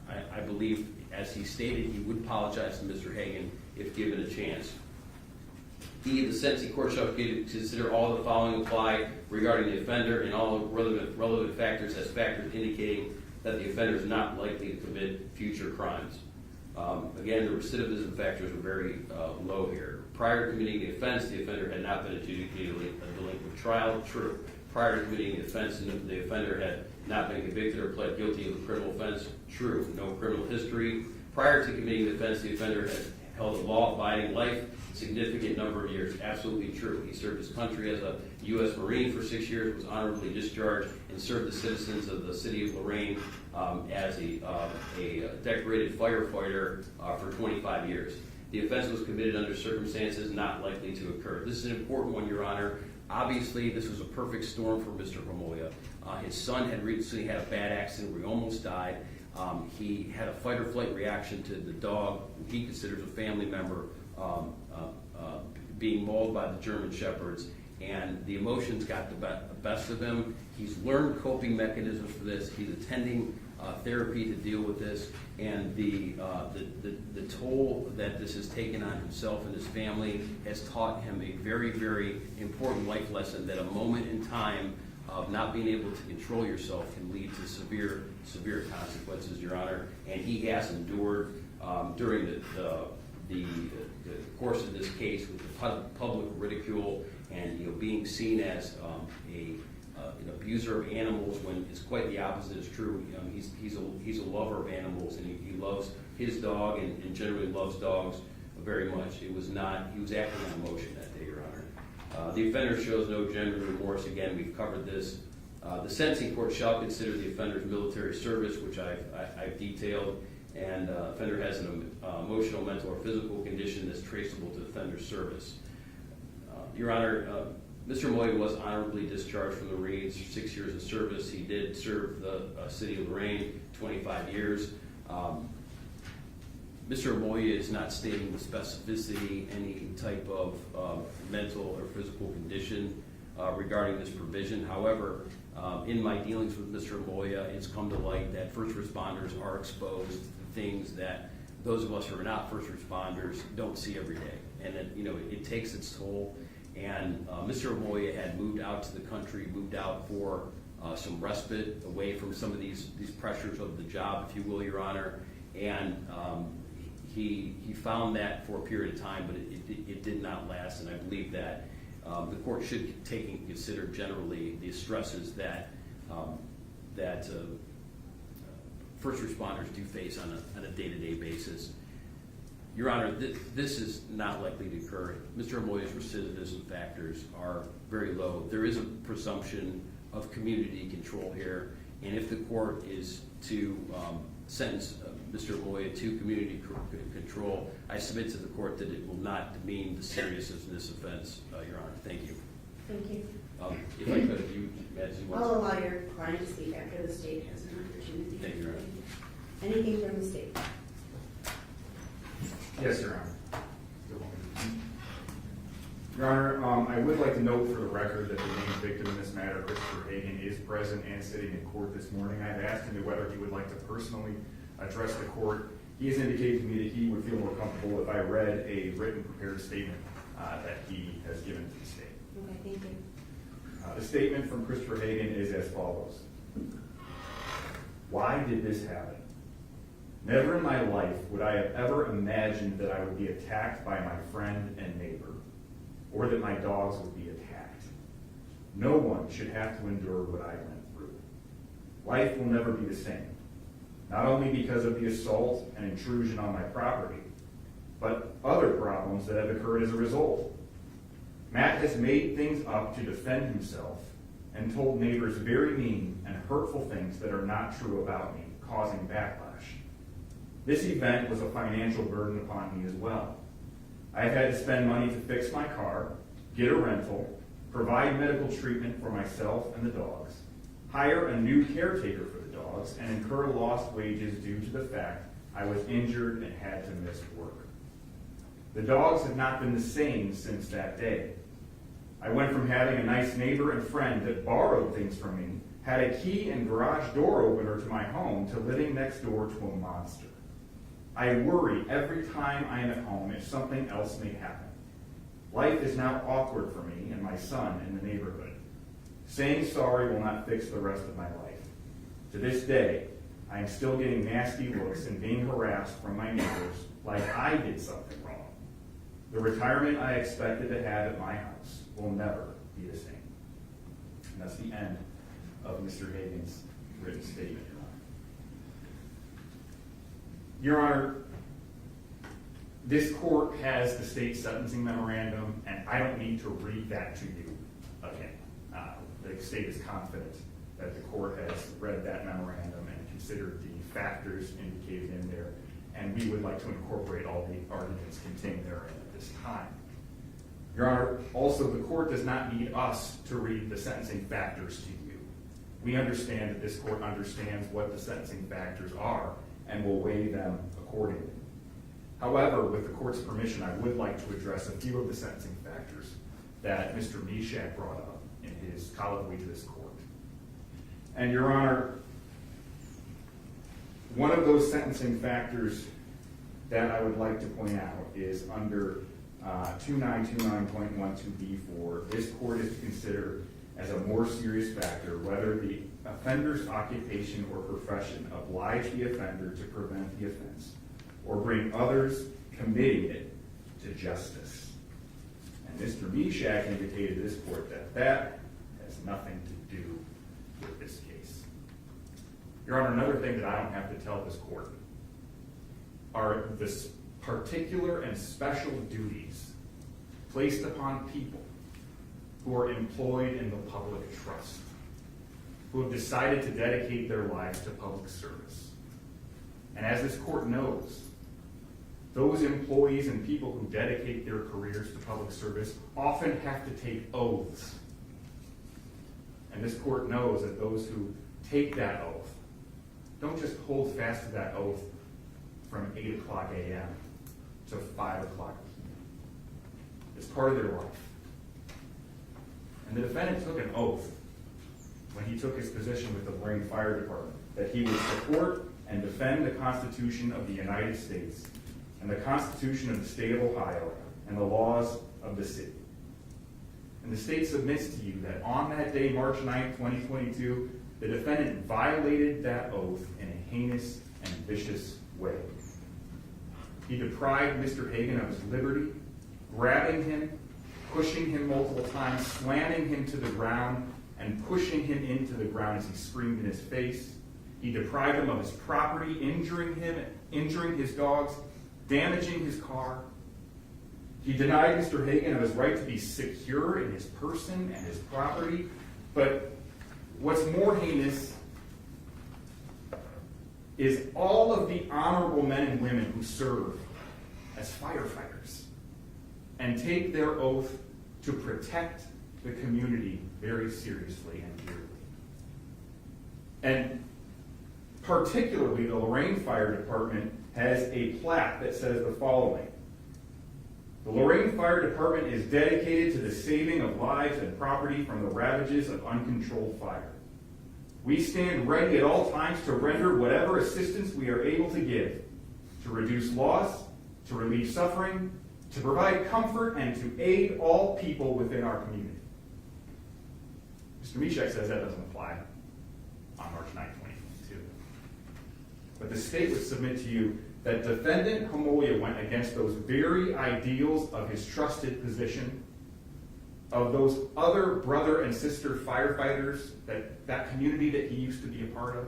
I believe, as he stated, he would apologize to Mr. Hagen if given a chance. The sentencing court shall consider all the following apply regarding the offender and all relevant factors as factors indicating that the offender is not likely to commit future crimes. Again, the recidivism factors are very low here. Prior to committing the offense, the offender had not been adjudicated a delinquent trial. True. Prior to committing the offense, the offender had not been convicted or pled guilty of a criminal offense. True. No criminal history. Prior to committing the offense, the offender had held a law-abiding life, significant number of years. Absolutely true. He served his country as a U.S. Marine for 6 years, was honorably discharged, and served the citizens of the city of Lorain as a decorated firefighter for 25 years. The offense was committed under circumstances not likely to occur. This is an important one, Your Honor. Obviously, this was a perfect storm for Mr. Homolya. His son had recently had a bad accident where he almost died. He had a fight or flight reaction to the dog he considers a family member being mauled by the German Shepherds, and the emotions got the best of him. He's learned coping mechanisms for this. He's attending therapy to deal with this, and the toll that this has taken on himself and his family has taught him a very, very important life lesson that a moment in time of not being able to control yourself can lead to severe consequences, Your Honor. And he has endured during the course of this case with the public ridicule and being seen as an abuser of animals when it's quite the opposite is true. He's a lover of animals, and he loves his dog and generally loves dogs very much. He was acting on emotion that day, Your Honor. The offender shows no genuine remorse. Again, we've covered this. The sentencing court shall consider the offender's military service, which I've detailed, and offender has an emotional, mental, or physical condition that's traceable to the offender's service. Your Honor, Mr. Homolya was honorably discharged from the Marines, 6 years of service. He did serve the city of Lorain 25 years. Mr. Homolya is not stating with specificity any type of mental or physical condition regarding this provision. However, In my dealings with Mr. Homolya, it's come to light that first responders are exposed to things that those of us who are not first responders don't see every day. And that, it takes its toll. And Mr. Homolya had moved out to the country, moved out for some respite away from some of these pressures of the job, if you will, Your Honor. And he found that for a period of time, but it did not last. And I believe that the court should take and consider generally the stresses that first responders do face on a day-to-day basis. Your Honor, this is not likely to occur. Mr. Homolya's recidivism factors are very low. There is a presumption of community control here, and if the court is to sentence Mr. Homolya to community control, I submit to the court that it will not demean the seriousness of this offense, Your Honor. Thank you. Thank you. If I could, you, as you want. I'll allow your client to speak after the state has an opportunity. Thank you, Your Honor. Anything from the state? Yes, Your Honor. Your Honor, I would like to note for the record that the named victim in this matter, Christopher Hagan, is present and sitting in court this morning. I have asked him whether he would like to personally address the court. He has indicated to me that he would feel more comfortable if I read a written prepared statement that he has given to the state. Okay, thank you. The statement from Christopher Hagan is as follows. Why did this happen? Never in my life would I have ever imagined that I would be attacked by my friend and neighbor, or that my dogs would be attacked. No one should have to endure what I went through. Life will never be the same, not only because of the assault and intrusion on my property, but other problems that have occurred as a result. Matt has made things up to defend himself and told neighbors very mean and hurtful things that are not true about me, causing backlash. This event was a financial burden upon me as well. I've had to spend money to fix my car, get a rental, provide medical treatment for myself and the dogs, hire a new caretaker for the dogs, and incur lost wages due to the fact I was injured and had to miss work. The dogs have not been the same since that day. I went from having a nice neighbor and friend that borrowed things from me, had a key and garage door opener to my home, to living next door to a monster. I worry every time I am at home if something else may happen. Life is now awkward for me and my son in the neighborhood. Saying sorry will not fix the rest of my life. To this day, I am still getting nasty looks and being harassed from my neighbors like I did something wrong. The retirement I expected to have at my house will never be the same. And that's the end of Mr. Hagan's written statement, Your Honor. Your Honor, this court has the state sentencing memorandum, and I don't need to read that to you again. The state is confident that the court has read that memorandum and considered the factors indicated in there, and we would like to incorporate all the arguments contained therein at this time. Your Honor, also the court does not need us to read the sentencing factors to you. We understand that this court understands what the sentencing factors are and will weigh them accordingly. However, with the court's permission, I would like to address a few of the sentencing factors that Mr. Mishak brought up in his colloquy to this court. And Your Honor, one of those sentencing factors that I would like to point out is under 2929.12b4. This court is to consider as a more serious factor whether the offender's occupation or profession oblige the offender to prevent the offense or bring others committing it to justice. And Mr. Mishak indicated to this court that that has nothing to do with this case. Your Honor, another thing that I don't have to tell this court are this particular and special duties placed upon people who are employed in the public trust, who have decided to dedicate their lives to public service. And as this court knows, those employees and people who dedicate their careers to public service often have to take oaths. And this court knows that those who take that oath don't just hold fast to that oath from 8 o'clock a.m. to 5 o'clock p.m. It's part of their life. And the defendant took an oath when he took his position with the Lorain Fire Department, that he would support and defend the Constitution of the United States and the Constitution of the State of Ohio and the laws of the city. And the state submits to you that on that day, March 9, 2022, the defendant violated that oath in a heinous and vicious way. He deprived Mr. Hagan of his liberty, grabbing him, pushing him multiple times, slamming him to the ground, and pushing him into the ground as he screamed in his face. He deprived him of his property, injuring him, injuring his dogs, damaging his car. He denied Mr. Hagan of his right to be secure in his person and his property. But what's more heinous is all of the honorable men and women who serve as firefighters and take their oath to protect the community very seriously and dearly. And particularly, the Lorain Fire Department has a plaque that says the following: the Lorain Fire Department is dedicated to the saving of lives and property from the ravages of uncontrolled fire. We stand ready at all times to render whatever assistance we are able to give, to reduce loss, to relieve suffering, to provide comfort, and to aid all people within our community. Mr. Mishak says that doesn't apply on March 9, 2022. But the state would submit to you that Defendant Homolya went against those very ideals of his trusted position, of those other brother and sister firefighters, that community that he used to be a part of.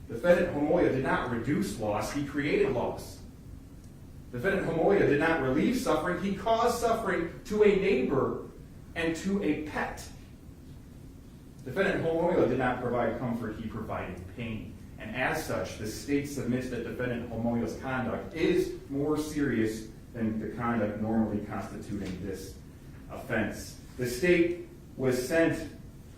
Defendant Homolya did not reduce loss, he created loss. Defendant Homolya did not relieve suffering, he caused suffering to a neighbor and to a pet. Defendant Homolya did not provide comfort, he provided pain. And as such, the state submits that Defendant Homolya's conduct is more serious than the conduct normally constituting this offense. The state was sent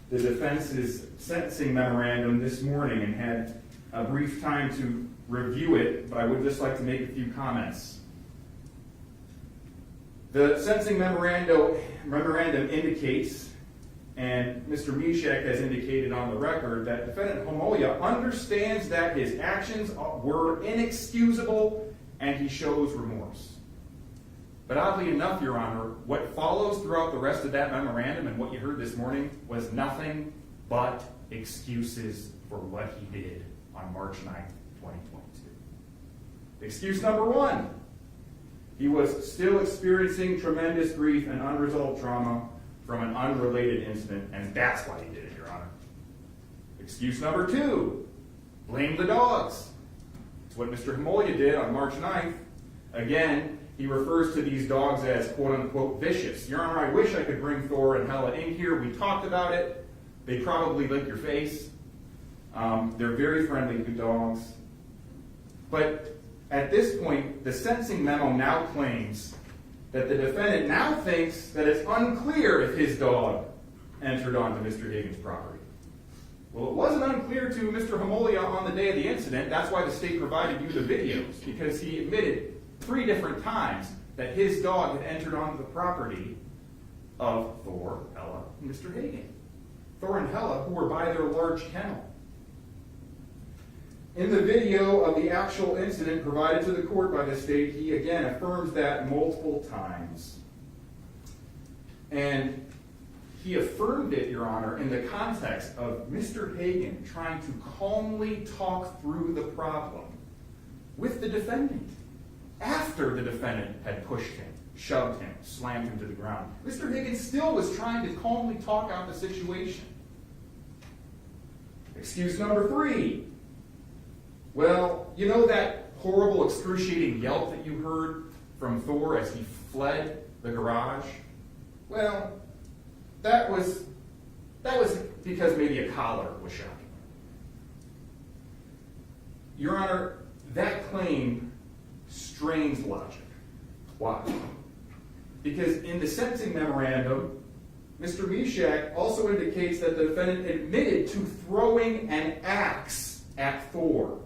the defense's sentencing memorandum this morning and had a brief time to review it, but I would just like to make a few comments. The sentencing memorandum indicates, and Mr. Mishak has indicated on the record, that Defendant Homolya understands that his actions were inexcusable and he shows remorse. But oddly enough, Your Honor, what follows throughout the rest of that memorandum and what you heard this morning was nothing but excuses for what he did on March 9, 2022. Excuse number one: he was still experiencing tremendous grief and unresolved trauma from an unrelated incident, and that's why he did it, Your Honor. Excuse number two: blame the dogs. It's what Mr. Homolya did on March 9th. Again, he refers to these dogs as quote-unquote vicious. Your Honor, I wish I could bring Thor and Hella in here. We talked about it. They probably lick your face. They're very friendly to dogs. But at this point, the sentencing memo now claims that the defendant now thinks that it's unclear if his dog entered onto Mr. Hagan's property. Well, it wasn't unclear to Mr. Homolya on the day of the incident. That's why the state provided you the videos, because he admitted 3 different times that his dog had entered onto the property of Thor, Hella, and Mr. Hagan. Thor and Hella, who were by their large kennel. In the video of the actual incident provided to the court by the state, he again affirms that multiple times. And he affirmed it, Your Honor, in the context of Mr. Hagan trying to calmly talk through the problem with the defendant after the defendant had pushed him, shoved him, slammed him to the ground. Mr. Hagan still was trying to calmly talk out the situation. Excuse number 3. Well, you know that horrible, excruciating yelp that you heard from Thor as he fled the garage? Well, that was because maybe a collar was shocking. Your Honor, that claim strains logic. Why? Because in the sentencing memorandum, Mr. Mishak also indicates that the defendant admitted to throwing an axe at Thor.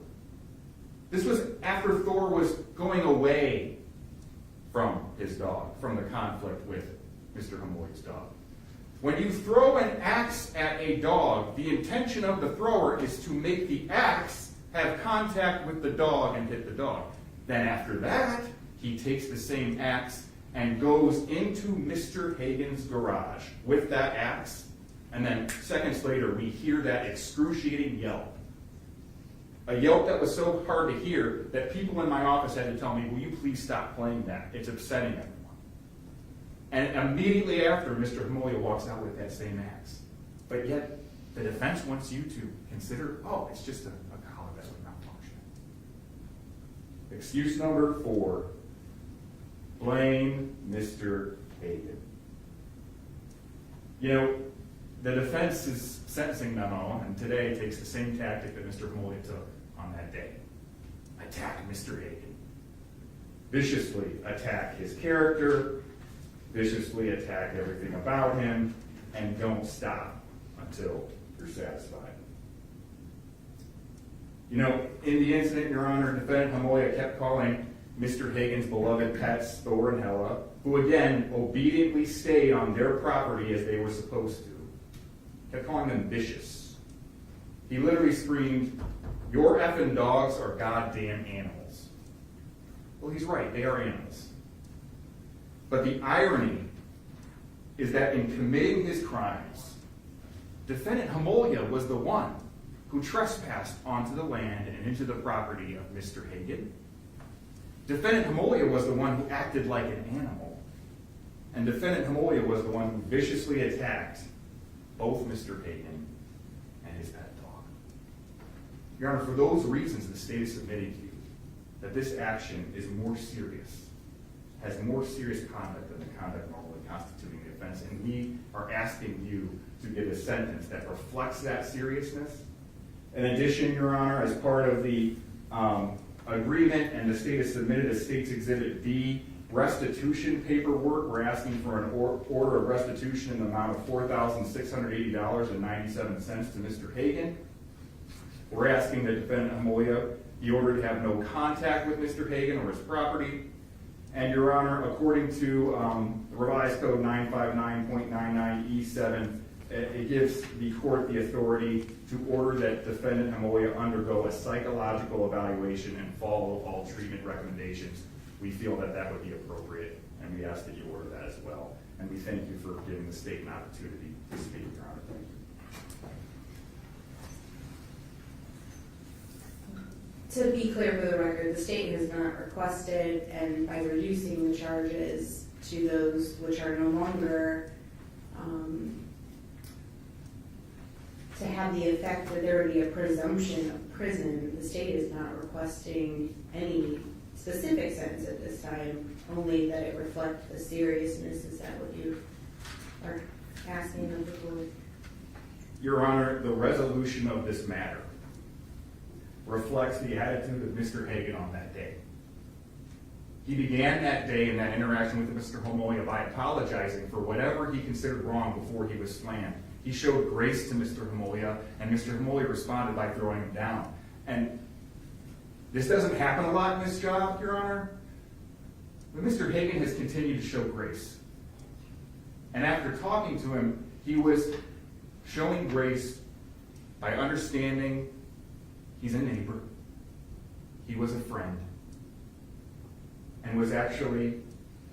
This was after Thor was going away from his dog, from the conflict with Mr. Homolya's dog. When you throw an axe at a dog, the intention of the thrower is to make the axe have contact with the dog and hit the dog. Then after that, he takes the same axe and goes into Mr. Hagen's garage with that axe, and then seconds later we hear that excruciating yelp. A yelp that was so hard to hear that people in my office had to tell me, will you please stop playing that? It's upsetting everyone. And immediately after, Mr. Homolya walks out with that same axe. But yet, the defense wants you to consider, oh, it's just a collar that would malfunction. Excuse number 4, blame Mr. Hagen. You know, the defense's sentencing memo, and today takes the same tactic that Mr. Homolya took on that day. Attack Mr. Hagen. Viciously attack his character, viciously attack everything about him, and don't stop until you're satisfied. You know, in the incident, Your Honor, Defendant Homolya kept calling Mr. Hagen's beloved pets, Thor and Hella, who again obediently stayed on their property as they were supposed to. Kept calling them vicious. He literally screamed, "Your effing dogs are goddamn animals." Well, he's right, they are animals. But the irony is that in committing his crimes, Defendant Homolya was the one who trespassed onto the land and into the property of Mr. Hagen. Defendant Homolya was the one who acted like an animal. And Defendant Homolya was the one who viciously attacked both Mr. Hagen and his pet dog. Your Honor, for those reasons, the state is submitting to you that this action is more serious, has more serious conduct than the conduct normally constituting the offense, and we are asking you to give a sentence that reflects that seriousness. In addition, Your Honor, as part of the agreement, and the state has submitted a State's Exhibit D restitution paperwork, we're asking for an order of restitution in the amount of $4,680.97 to Mr. Hagen. We're asking that Defendant Homolya be ordered to have no contact with Mr. Hagen or his property. And Your Honor, according to Revised Code 959.99E7, it gives the court the authority to order that Defendant Homolya undergo a psychological evaluation and follow all treatment recommendations. We feel that that would be appropriate, and we ask that you order that as well. And we thank you for giving the state an opportunity to speak, Your Honor. Thank you. To be clear for the record, the state has not requested, and by reducing the charges to those which are no longer to have the effect that there would be a presumption of prison, the state is not requesting any specific sentence at this time, only that it reflect the seriousness. Is that what you are asking of the court? Your Honor, the resolution of this matter reflects the attitude of Mr. Hagen on that day. He began that day in that interaction with Mr. Homolya by apologizing for whatever he considered wrong before he was slammed. He showed grace to Mr. Homolya, and Mr. Homolya responded by throwing him down. And this doesn't happen a lot in this job, Your Honor, but Mr. Hagen has continued to show grace. And after talking to him, he was showing grace by understanding he's a neighbor, he was a friend, and was actually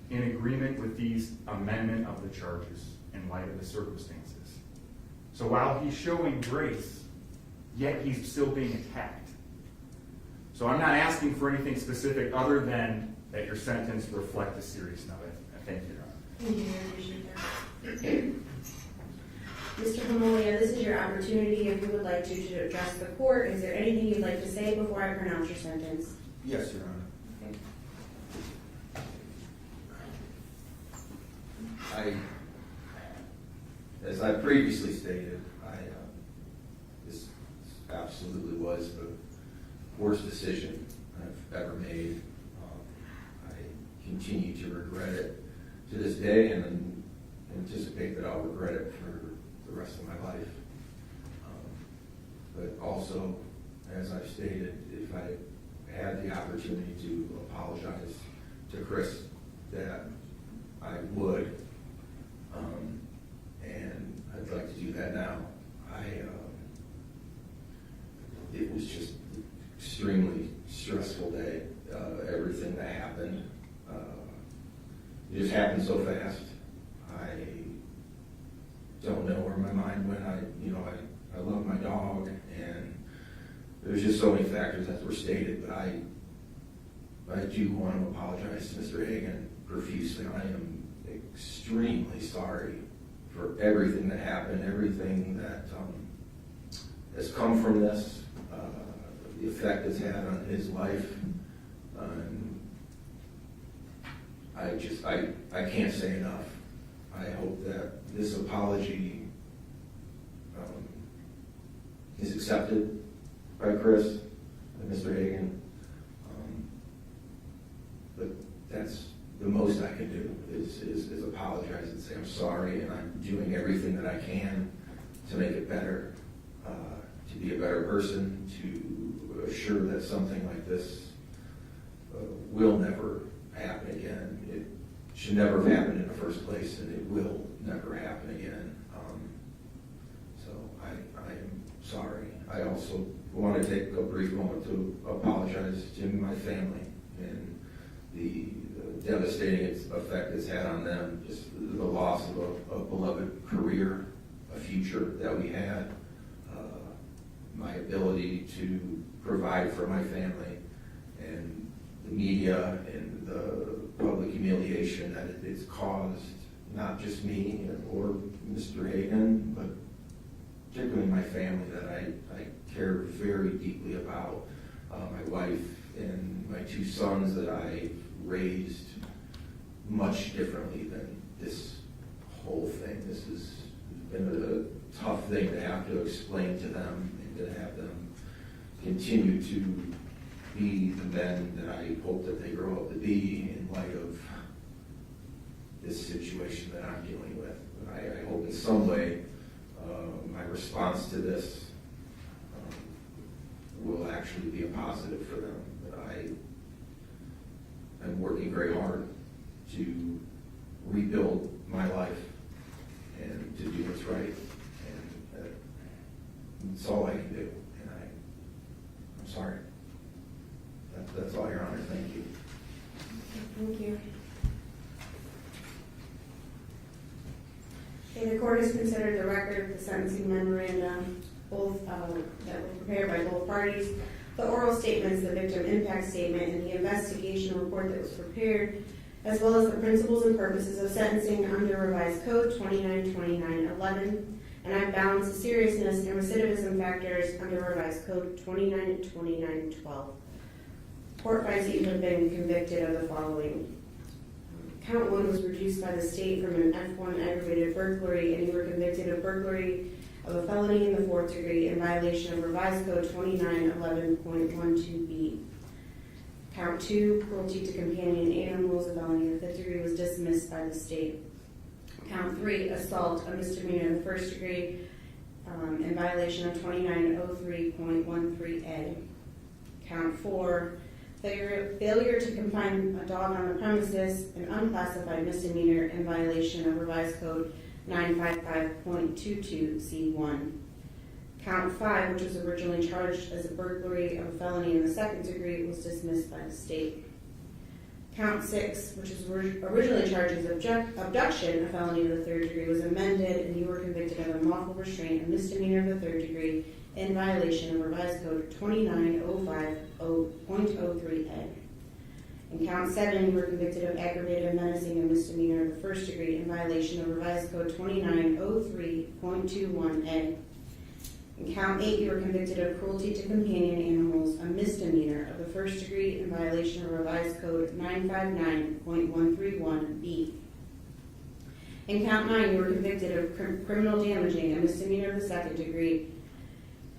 in agreement with these amendment of the charges in light of the circumstances. So while he's showing grace, yet he's still being attacked. So I'm not asking for anything specific other than that your sentence reflect the seriousness of it. Thank you, Your Honor. Thank you, I appreciate that. Mr. Homolya, this is your opportunity if you would like to address the court. Is there anything you'd like to say before I pronounce your sentence? Yes, Your Honor. Okay. As I previously stated, this absolutely was the worst decision I've ever made. I continue to regret it to this day, and anticipate that I'll regret it for the rest of my life. But also, as I've stated, if I had the opportunity to apologize to Chris, that I would. And everything that happened. It just happened so fast. I don't know where my mind went. I love my dog, and there's just so many factors that were stated, but I do want to apologize to Mr. Hagan profusely. I am extremely sorry for everything that happened, everything that has come from this, the effect it's had on his life. I can't say enough. I hope that this apology is accepted by Chris and Mr. Hagan. But that's the most I can do is apologize and say I'm sorry, and I'm doing everything that I can to make it better, to be a better person, to assure that something like this will never happen again. It should never have happened in the first place, and it will never happen again. So I am sorry. I also want to take a brief moment to apologize to my family and the devastating effect it's had on them, just the loss of a beloved career, a future that we had, my ability to provide for my family, and the media and the public humiliation that it's caused, not just me or Mr. Hagan, but particularly my family that I care very deeply about, my wife and my two sons that I raised much differently than this whole thing. This has been a tough thing to have to explain to them and to have them continue to be the men that I hope that they grow up to be in light of this situation that I'm dealing with. I hope in some way my response to this will actually be a positive for them. But I'm working very hard to rebuild my life and to do what's right. And that's all I can do. And I'm sorry. That's all, Your Honor. Thank you. Thank you. Okay, the court has considered the record of the sentencing memorandum, both that were prepared by both parties, the oral statements, the victim impact statement, and the investigation report that was prepared, as well as the principles and purposes of sentencing under Revised Code 292911, and I've balanced the seriousness and recidivism factors under Revised Code 292912. Court finds that you have been convicted of the following. Count 1 was reduced by the state from an F1 aggravated burglary, and you were convicted of burglary of a felony in the 4th degree in violation of Revised Code 2911.12b. Count 2, cruelty to companion animals, a felony in the 5th degree, was dismissed by the state. Count 3, assault, a misdemeanor in the 1st degree in violation of 2903.13a. Count 4, failure to confine a dog on the premises, an unclassified misdemeanor in violation of Revised Code 955.22c1. Count 5, which was originally charged as a burglary of a felony in the 2nd degree, was dismissed by the state. Count 6, which was originally charged as abduction, a felony of the 3rd degree, was amended, and you were convicted of unlawful restraint, a misdemeanor of the 3rd degree, in violation of Revised Code 2905.03a. In Count 7, you were convicted of aggravated menacing, a misdemeanor of the 1st degree, in violation of Revised Code 2903.21a. In Count 8, you were convicted of cruelty to companion animals, a misdemeanor of the 1st degree, in violation of Revised Code 959.131b. In Count 9, you were convicted of criminal damaging, a misdemeanor of the 2nd degree,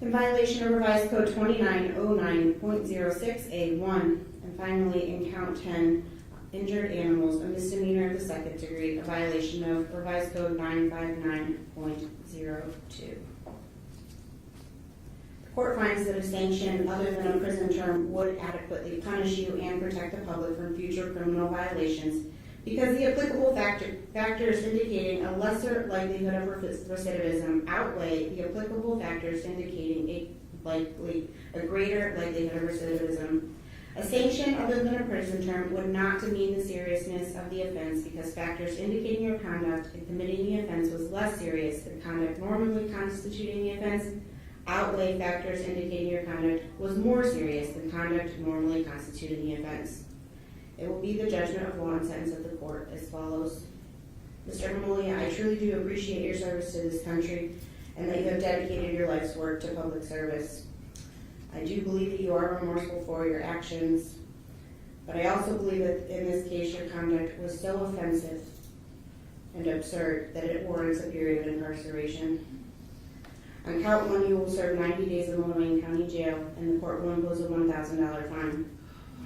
in violation of Revised Code 2909.06a1. And finally, in Count 10, injured animals, a misdemeanor of the 2nd degree, a violation of Revised Code 959.02. The court finds that a sanction other than a prison term would adequately punish you and protect the public from future criminal violations because the applicable factors indicating a lesser likelihood of recidivism outweigh the applicable factors indicating a greater likelihood of recidivism. A sanction other than a prison term would not demean the seriousness of the offense because factors indicating your conduct in committing the offense was less serious than conduct normally constituting the offense outweigh factors indicating your conduct was more serious than conduct normally constituting the offense. It will be the judgment of law and sentence of the court as follows. Mr. Homolya, I truly do appreciate your service to this country and that you have dedicated your life's work to public service. I do believe that you are remorseful for your actions, but I also believe that in this case your conduct was so offensive and absurd that it warrants a period of incarceration. On count 1, you will serve 90 days in Lorain County Jail and the court will impose a $1,000 fine.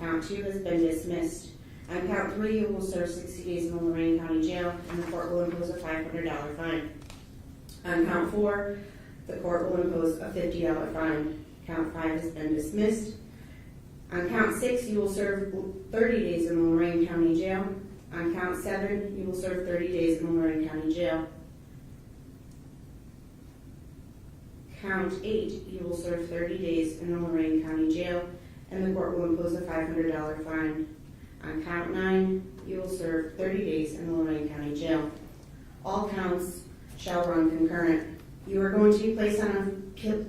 Count 2 has been dismissed. On count 3, you will serve 60 days in the Lorain County Jail and the court will impose a $500 fine. On count 4, the court will impose a $50 fine. Count 5 has been dismissed. On count 6, you will serve 30 days in the Lorain County Jail. On count 7, you will serve 30 days in the Lorain County Jail. Count 8, you will serve 30 days in the Lorain County Jail, and the court will impose a $500 fine. On count 9, you will serve 30 days in the Lorain County Jail. All counts shall run concurrent. You are going to be placed on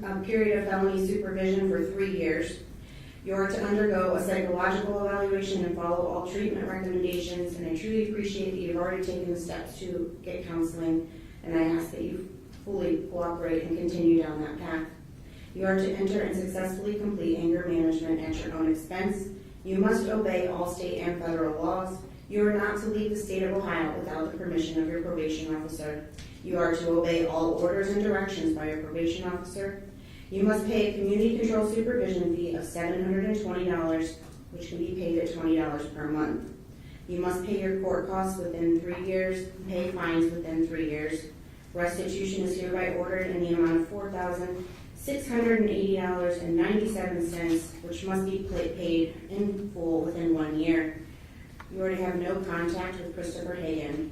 a period of felony supervision for 3 years. You are to undergo a psychological evaluation and follow all treatment recommendations, and I truly appreciate that you've already taken the steps to get counseling, and I ask that you fully cooperate and continue down that path. You are to enter and successfully complete anger management at your own expense. You must obey all state and federal laws. You are not to leave the state of Ohio without the permission of your probation officer. You are to obey all orders and directions by your probation officer. You must pay a community control supervision fee of $720, which can be paid at $20 per month. You must pay your court costs within 3 years, pay fines within 3 years. Restitution is hereby ordered in the amount of $4,680.97, which must be paid in full within 1 year. You are to have no contact with Christopher Hagan.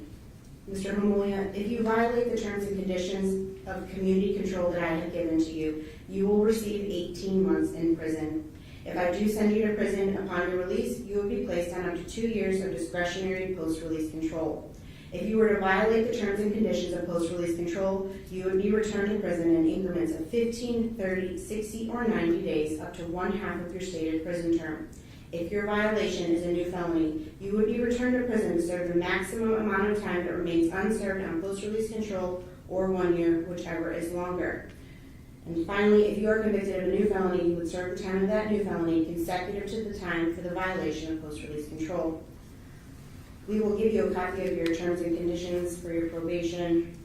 Mr. Homolya, if you violate the terms and conditions of community control that I have given to you, you will receive 18 months in prison. If I do send you to prison upon your release, you will be placed on up to 2 years of discretionary post-release control. If you were to violate the terms and conditions of post-release control, you would be returned to prison in increments of 15, 30, 60, or 90 days, up to 1/2 of your stated prison term. If your violation is a new felony, you would be returned to prison to serve the maximum amount of time that remains unserved on post-release control, or 1 year, whichever is longer. And finally, if you are convicted of a new felony, you would serve the time of that new felony consecutive to the time for the violation of post-release control. We will give you a copy of your terms and conditions for your probation,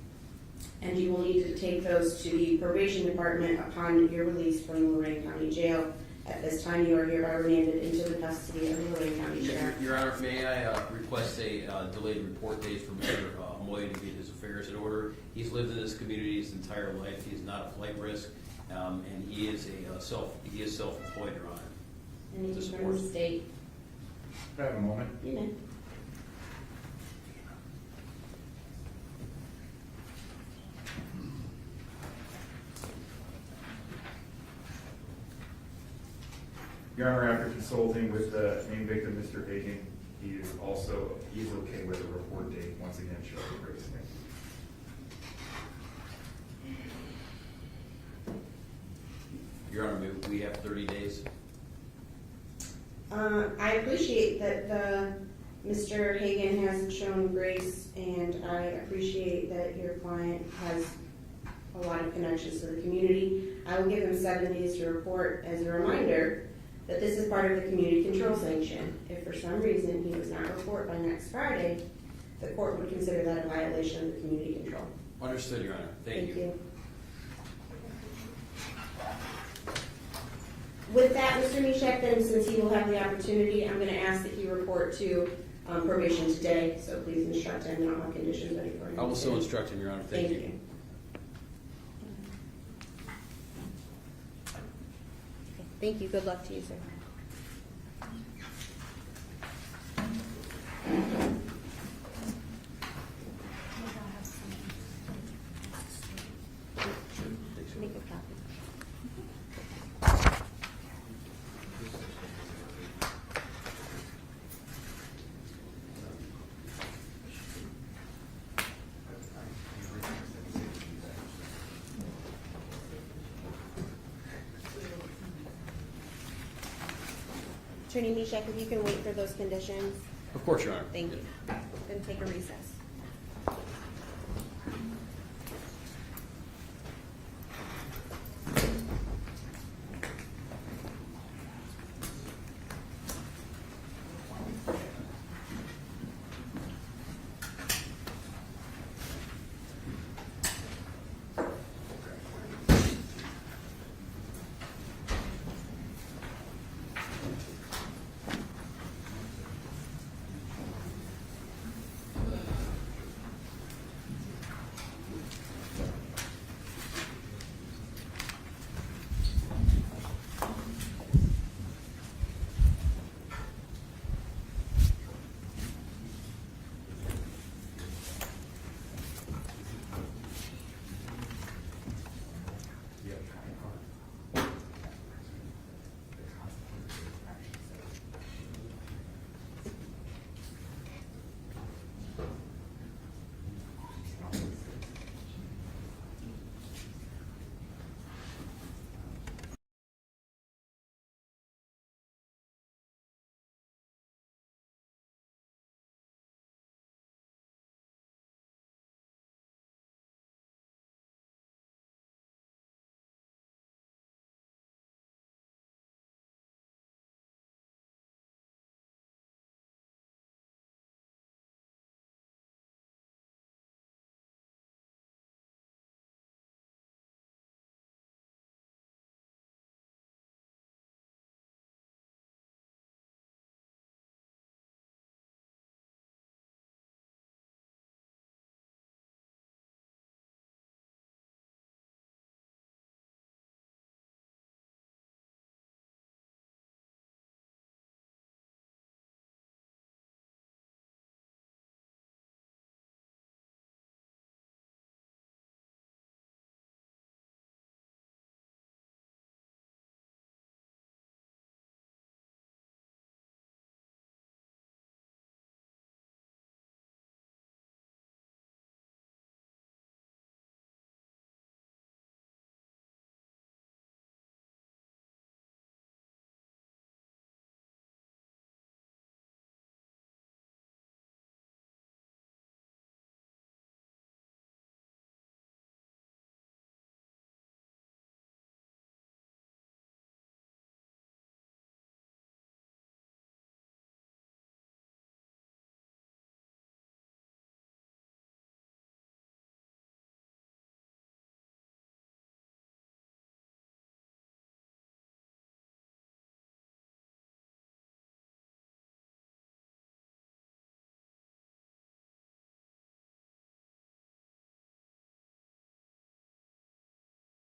and you will need to take those to the probation department upon your release from the Lorain County Jail. At this time, you are hereby remanded into the custody of the Lorain County Sheriff. Your Honor, may I request a delayed report date for Mr. Homolya to get his affairs in order? He's lived in this community his entire life. He's not a flight risk, and he is self-employed, Your Honor. Anything from the state? Can I have a moment? You may. Your Honor, after consulting with the main victim, Mr. Hagan, he's okay with a report date. Once again, shall be raised. Your Honor, we have 30 days. I appreciate that Mr. Hagan has shown grace, and I appreciate that your client has a lot of connections to the community. I will give him 7 days to report as a reminder that this is part of the community control sanction. If for some reason he does not report by next Friday, the court would consider that a violation of the community control. Understood, Your Honor. Thank you. With that, Mr. Mishak, then, since he will have the opportunity, I'm going to ask that he report to probation today, so please instruct him on all conditions ready for him. I will so instruct him, Your Honor. Thank you. Thank you. Good luck to you, sir. Make a copy. Attorney Mishak, if you can wait for those conditions, Of course, Your Honor. thank you. Then take a recess.